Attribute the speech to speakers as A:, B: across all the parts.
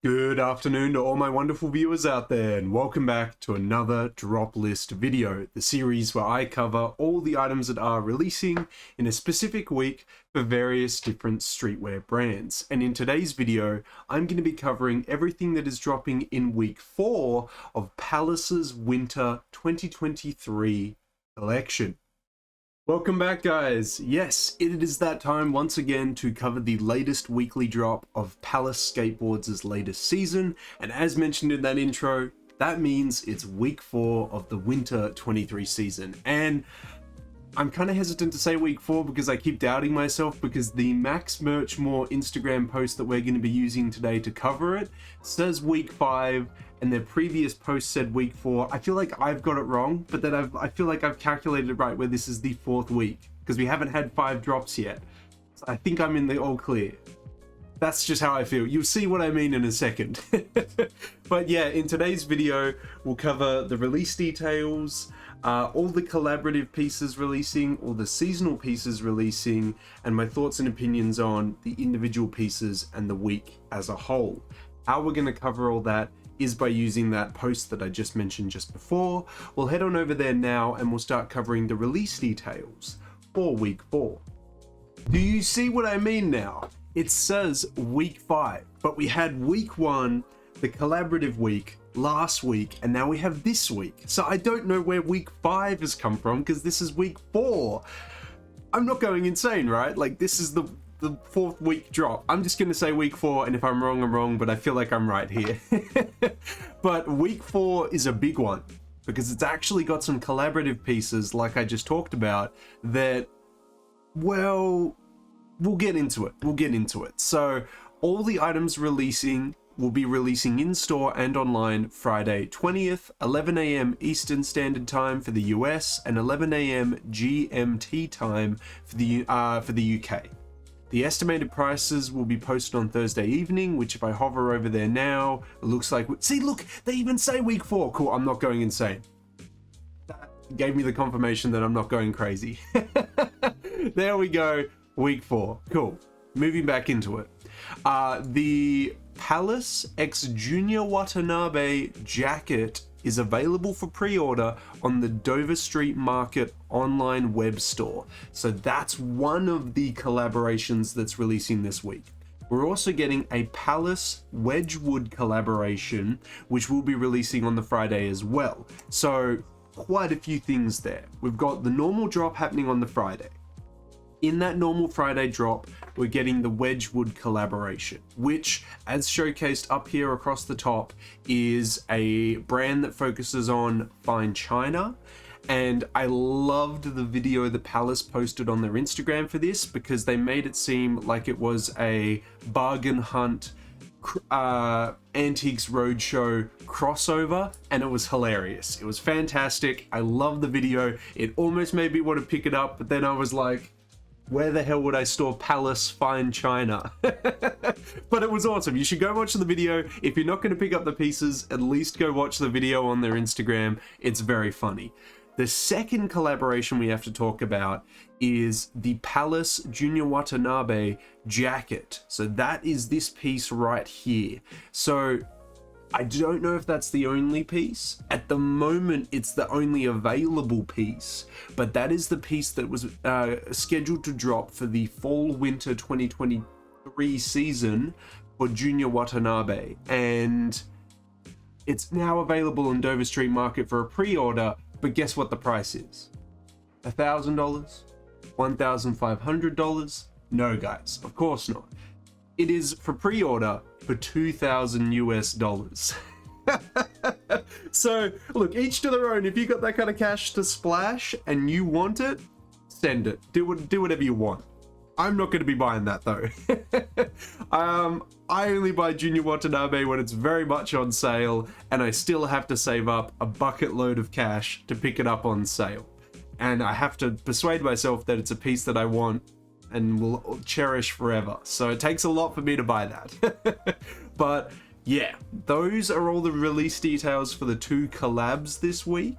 A: Good afternoon to all my wonderful viewers out there, and welcome back to another drop list video, the series where I cover all the items that are releasing in a specific week for various different streetwear brands. And in today's video, I'm going to be covering everything that is dropping in week 4 of Palace's Winter 2023 collection. Welcome back, guys. Yes, it is that time once again to cover the latest weekly drop of Palace Skateboards' latest season, and as mentioned in that intro, that means it's week 4 of the Winter 23 season. And I'm kind of hesitant to say week 4 because I keep doubting myself, because the Max Merch More Instagram post that we're going to be using today to cover it says week 5, and their previous post said week 4. I feel like I've got it wrong, but then I feel like I've calculated it right where this is the 4th week, because we haven't had 5 drops yet. So I think I'm in the all clear. That's just how I feel. You'll see what I mean in a second. But yeah, in today's video, we'll cover the release details, all the collaborative pieces releasing, all the seasonal pieces releasing, and my thoughts and opinions on the individual pieces and the week as a whole. How we're going to cover all that is by using that post that I just mentioned just before. We'll head on over there now and we'll start covering the release details for week 4. Do you see what I mean now? It says week 5, but we had week 1, the collaborative week, last week, and now we have this week. So I don't know where week 5 has come from, because this is week 4. I'm not going insane, right? Like, this is the 4th week drop. I'm just going to say week 4, and if I'm wrong, I'm wrong, but I feel like I'm right here. But week 4 is a big one, because it's actually got some collaborative pieces, like I just talked about, that, well, we'll get into it. So all the items will be releasing in store and online Friday 20th, 11 a.m. Eastern Standard Time for the US, and 11 a.m. GMT time for the UK. The estimated prices will be posted on Thursday evening, which if I hover over there now, it looks like... See, look, they even say week 4. Cool, I'm not going insane. That gave me the confirmation that I'm not going crazy. There we go, week 4. Cool. Moving back into it. The Palace x Junya Watanabe jacket is available for pre-order on the Dover Street Market online web store. So that's one of the collaborations that's releasing this week. We're also getting a Palace Wedgwood collaboration, which will be releasing on the Friday as well. So quite a few things there. We've got the normal drop happening on the Friday. In that normal Friday drop, we're getting the Wedgwood collaboration, which, as showcased up here across the top, is a brand that focuses on fine china. And I loved the video the Palace posted on their Instagram for this, because they made it seem like it was a bargain hunt Antiques Roadshow crossover, and it was hilarious. It was fantastic. I love the video. It almost made me want to pick it up, but then I was like, where the hell would I store Palace fine china? But it was awesome. You should go watch the video. If you're not going to pick up the pieces, at least go watch the video on their Instagram. It's very funny. The second collaboration we have to talk about is the Palace Junya Watanabe jacket. So that is this piece right here. So I don't know if that's the only piece. At the moment, it's the only available piece, but that is the piece that was scheduled to drop for the Fall-Winter 2023 season for Junya Watanabe, and it's now available on Dover Street Market for a pre-order, but guess what the price is? $1,000? $1,500? No, guys, of course not. It is for pre-order for $2,000 US. So look, each to their own. If you got that kind of cash to splash and you want it, send it. Do whatever you want. I'm not going to be buying that though. I only buy Junya Watanabe when it's very much on sale, and I still have to save up a bucket load of cash to pick it up on sale. And I have to persuade myself that it's a piece that I want and will cherish forever. So it takes a lot for me to buy that. But yeah, those are all the release details for the 2 collabs this week.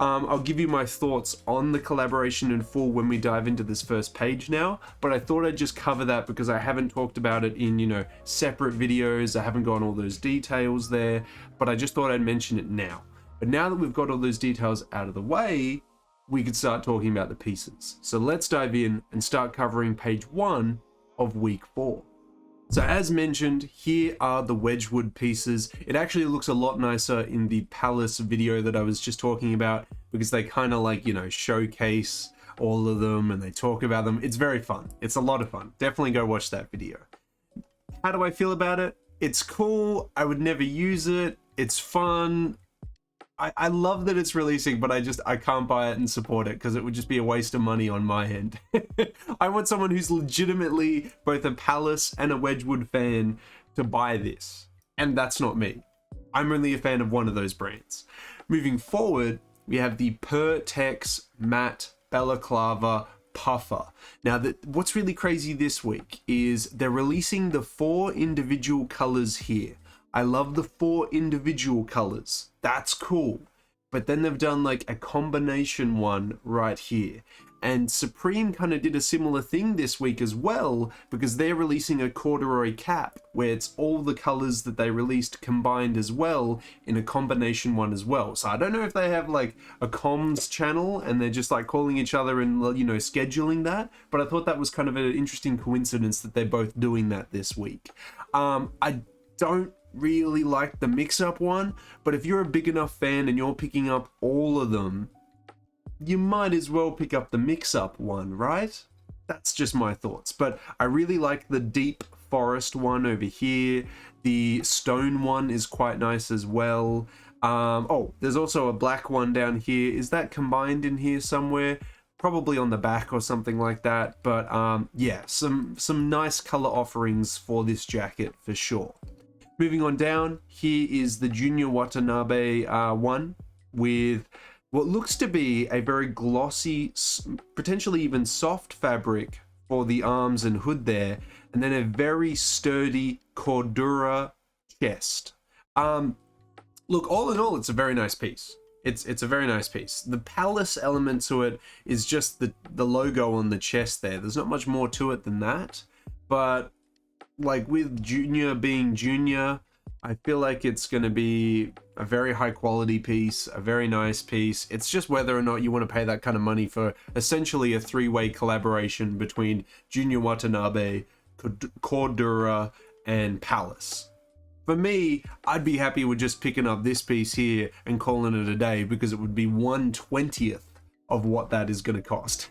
A: I'll give you my thoughts on the collaboration in full when we dive into this first page now, but I thought I'd just cover that because I haven't talked about it in, you know, separate videos. I haven't gone all those details there, but I just thought I'd mention it now. But now that we've got all those details out of the way, we could start talking about the pieces. So let's dive in and start covering page 1 of week 4. So as mentioned, here are the Wedgwood pieces. It actually looks a lot nicer in the Palace video that I was just talking about because they kind of like, you know, showcase all of them and they talk about them. It's very fun. It's a lot of fun. Definitely go watch that video. How do I feel about it? It's cool. I would never use it. It's fun. I love that it's releasing, but I can't buy it and support it because it would just be a waste of money on my end. I want someone who's legitimately both a Palace and a Wedgwood fan to buy this, and that's not me. I'm only a fan of one of those brands. Moving forward, we have the Pertex Matte Balaclava Puffer. Now, what's really crazy this week is they're releasing the 4 individual colors here. I love the 4 individual colors. That's cool. But then they've done like a combination one right here. And Supreme kind of did a similar thing this week as well, because they're releasing a corduroy cap where it's all the colors that they released combined as well in a combination one as well. So I don't know if they have like a comms channel and they're just like calling each other and, you know, scheduling that. But I thought that was kind of an interesting coincidence that they're both doing that this week. I don't really like the mix-up one, but if you're a big enough fan and you're picking up all of them, you might as well pick up the mix-up one, right? That's just my thoughts. But I really like the deep forest one over here. The stone one is quite nice as well. Oh, there's also a black one down here. Is that combined in here somewhere? Probably on the back or something like that. But yeah, some nice color offerings for this jacket for sure. Moving on down, here is the Junya Watanabe one with what looks to be a very glossy, potentially even soft fabric for the arms and hood there, and then a very sturdy Cordura chest. Look, all in all, it's a very nice piece. It's a very nice piece. The Palace element to it is just the logo on the chest there. There's not much more to it than that, but like with Junya being Junya, I feel like it's going to be a very high quality piece, a very nice piece. It's just whether or not you want to pay that kind of money for essentially a 3-way collaboration between Junya Watanabe, Cordura, and Palace. For me, I'd be happy with just picking up this piece here and calling it a day because it would be 1/20th of what that is going to cost.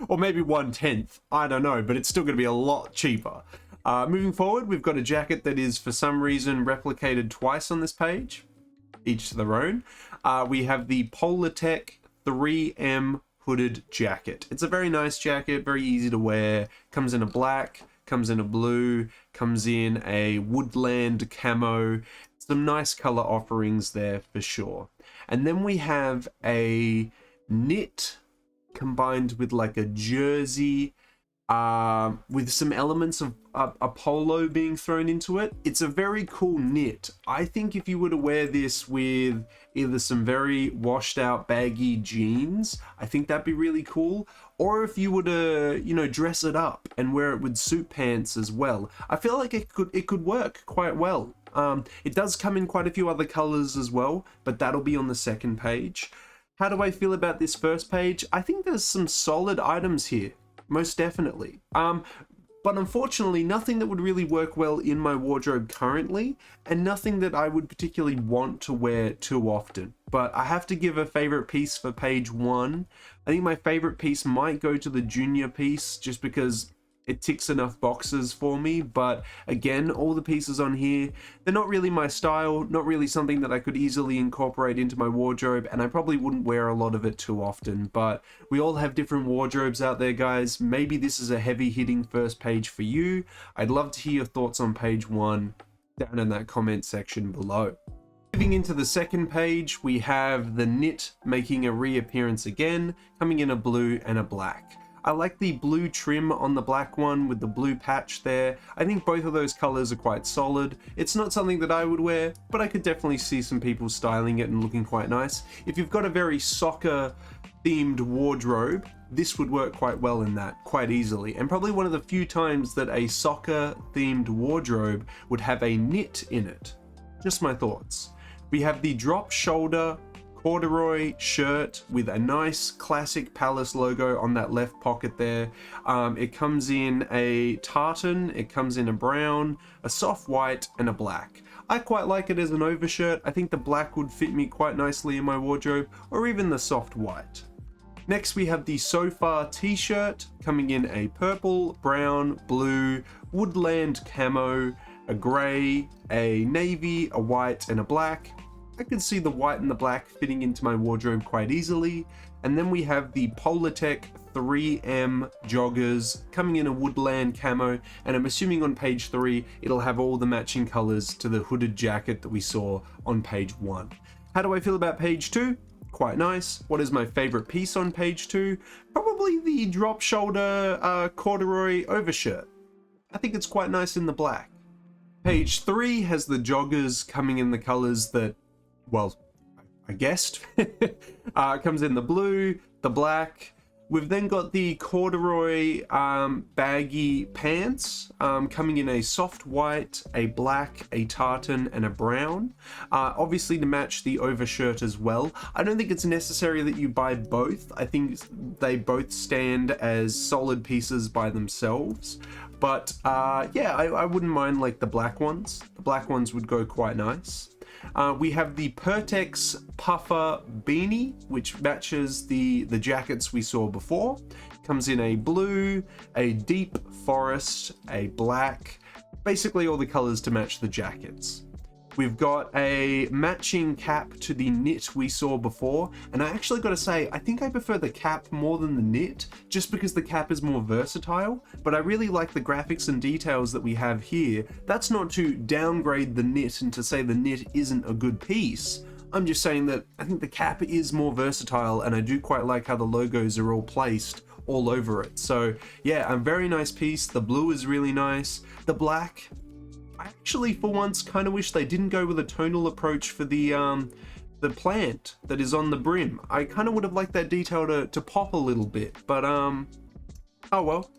A: Or maybe 1/10, I don't know, but it's still going to be a lot cheaper. Moving forward, we've got a jacket that is for some reason replicated twice on this page, each to their own. We have the Polartec 3M hooded jacket. It's a very nice jacket, very easy to wear, comes in a black, comes in a blue, comes in a woodland camo. Some nice color offerings there for sure. And then we have a knit combined with like a jersey, with some elements of a polo being thrown into it. It's a very cool knit. I think if you were to wear this with either some very washed out baggy jeans, I think that'd be really cool. Or if you were to, you know, dress it up and wear it with suit pants as well, I feel like it could work quite well. It does come in quite a few other colors as well, but that'll be on the second page. How do I feel about this first page? I think there's some solid items here. Most definitely. But unfortunately, nothing that would really work well in my wardrobe currently, and nothing that I would particularly want to wear too often. But I have to give a favorite piece for page 1. I think my favorite piece might go to the Junya piece, just because it ticks enough boxes for me. But again, all the pieces on here, they're not really my style, not really something that I could easily incorporate into my wardrobe, and I probably wouldn't wear a lot of it too often. But we all have different wardrobes out there, guys. Maybe this is a heavy hitting first page for you. I'd love to hear your thoughts on page 1 down in that comment section below. Moving into the second page, we have the knit making a reappearance again, coming in a blue and a black. I like the blue trim on the black one with the blue patch there. I think both of those colors are quite solid. It's not something that I would wear, but I could definitely see some people styling it and looking quite nice. If you've got a very soccer themed wardrobe, this would work quite well in that, quite easily. And probably one of the few times that a soccer themed wardrobe would have a knit in it. Just my thoughts. We have the drop shoulder corduroy shirt with a nice classic Palace logo on that left pocket there. It comes in a tartan, it comes in a brown, a soft white, and a black. I quite like it as an overshirt. I think the black would fit me quite nicely in my wardrobe, or even the soft white. Next we have the So Far t-shirt, coming in a purple, brown, blue, woodland camo, a grey, a navy, a white, and a black. I could see the white and the black fitting into my wardrobe quite easily. And then we have the Polartec 3M joggers coming in a woodland camo, and I'm assuming on page 3 it'll have all the matching colors to the hooded jacket that we saw on page 1. How do I feel about page 2? Quite nice. What is my favorite piece on page 2? Probably the drop shoulder corduroy overshirt. I think it's quite nice in the black. Page 3 has the joggers coming in the colors that, well, I guessed. Comes in the blue, the black. We've then got the corduroy baggy pants coming in a soft white, a black, a tartan, and a brown. Obviously to match the overshirt as well. I don't think it's necessary that you buy both. I think they both stand as solid pieces by themselves. But yeah, I wouldn't mind like the black ones. The black ones would go quite nice. We have the Pertex puffer beanie, which matches the jackets we saw before. Comes in a blue, a deep forest, a black, basically all the colors to match the jackets. We've got a matching cap to the knit we saw before, and I actually got to say, I think I prefer the cap more than the knit, just because the cap is more versatile, but I really like the graphics and details that we have here. That's not to downgrade the knit and to say the knit isn't a good piece. I'm just saying that I think the cap is more versatile, and I do quite like how the logos are all placed all over it. So yeah, a very nice piece. The blue is really nice. The black, I actually for once kind of wish they didn't go with a tonal approach for the plant that is on the brim. I kind of would have liked that detail to pop a little bit, but oh well.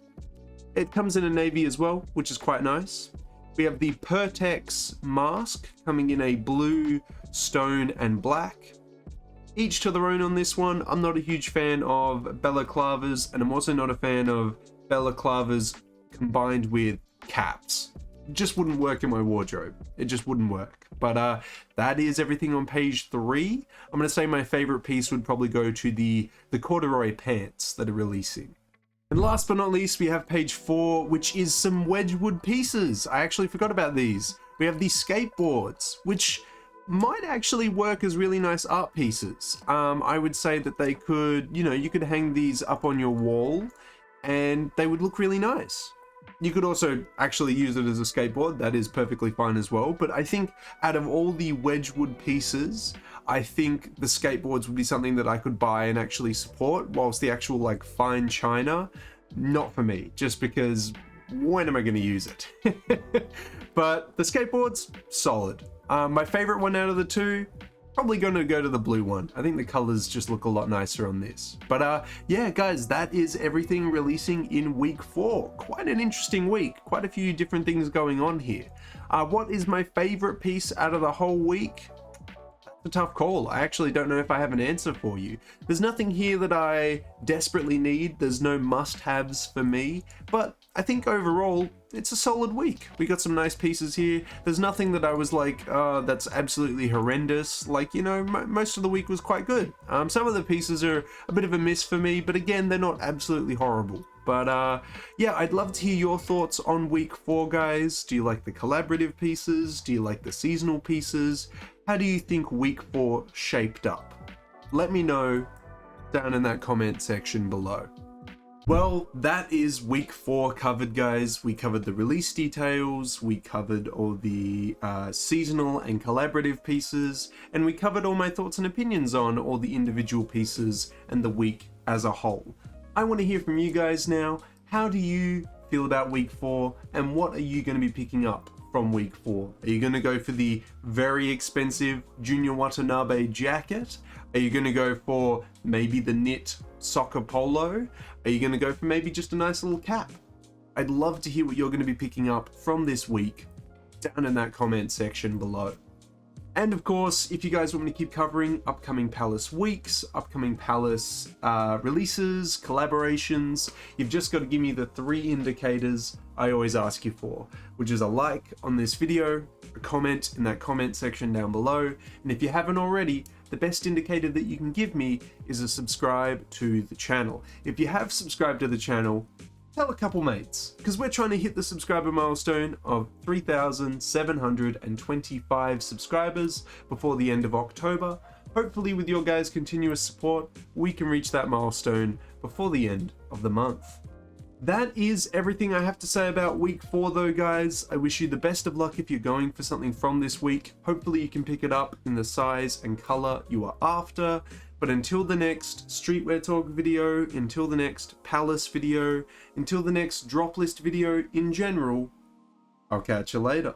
A: It comes in a navy as well, which is quite nice. We have the Pertex mask coming in a blue, stone, and black. Each to their own on this one. I'm not a huge fan of balaclavas, and I'm also not a fan of balaclavas combined with caps. Just wouldn't work in my wardrobe. It just wouldn't work. But that is everything on page 3. I'm going to say my favorite piece would probably go to the corduroy pants that are releasing. And last but not least, we have page 4, which is some Wedgwood pieces. I actually forgot about these. We have these skateboards, which might actually work as really nice art pieces. I would say that they could, you could hang these up on your wall and they would look really nice. You could also actually use it as a skateboard. That is perfectly fine as well. But I think out of all the Wedgwood pieces, I think the skateboards would be something that I could buy and actually support, whilst the actual like fine china, not for me, just because when am I going to use it? But the skateboards, solid. My favorite one out of the two, probably going to go to the blue one. I think the colors just look a lot nicer on this. But yeah, guys, that is everything releasing in week 4. Quite an interesting week. Quite a few different things going on here. What is my favorite piece out of the whole week? That's a tough call. I actually don't know if I have an answer for you. There's nothing here that I desperately need. There's no must-haves for me. But I think overall, it's a solid week. We got some nice pieces here. There's nothing that I was like, that's absolutely horrendous. Like, most of the week was quite good. Some of the pieces are a bit of a miss for me, but again, they're not absolutely horrible. But yeah, I'd love to hear your thoughts on week 4, guys. Do you like the collaborative pieces? Do you like the seasonal pieces? How do you think week 4 shaped up? Let me know down in that comment section below. Well, that is week 4 covered, guys. We covered the release details, we covered all the seasonal and collaborative pieces, and we covered all my thoughts and opinions on all the individual pieces and the week as a whole. I want to hear from you guys now. How do you feel about week 4, and what are you going to be picking up from week 4? Are you going to go for the very expensive Junya Watanabe jacket? Are you going to go for maybe the knit soccer polo? Are you going to go for maybe just a nice little cap? I'd love to hear what you're going to be picking up from this week down in that comment section below. And of course, if you guys want me to keep covering upcoming Palace weeks, upcoming Palace releases, collaborations, you've just got to give me the 3 indicators I always ask you for, which is a like on this video, a comment in that comment section down below, and if you haven't already, the best indicator that you can give me is a subscribe to the channel. If you have subscribed to the channel, tell a couple mates, because we're trying to hit the subscriber milestone of 3,725 subscribers before the end of October. Hopefully with your guys' continuous support, we can reach that milestone before the end of the month. That is everything I have to say about week 4 though, guys. I wish you the best of luck if you're going for something from this week. Hopefully you can pick it up in the size and color you are after. But until the next streetwear talk video, until the next Palace video, until the next drop list video in general, I'll catch you later.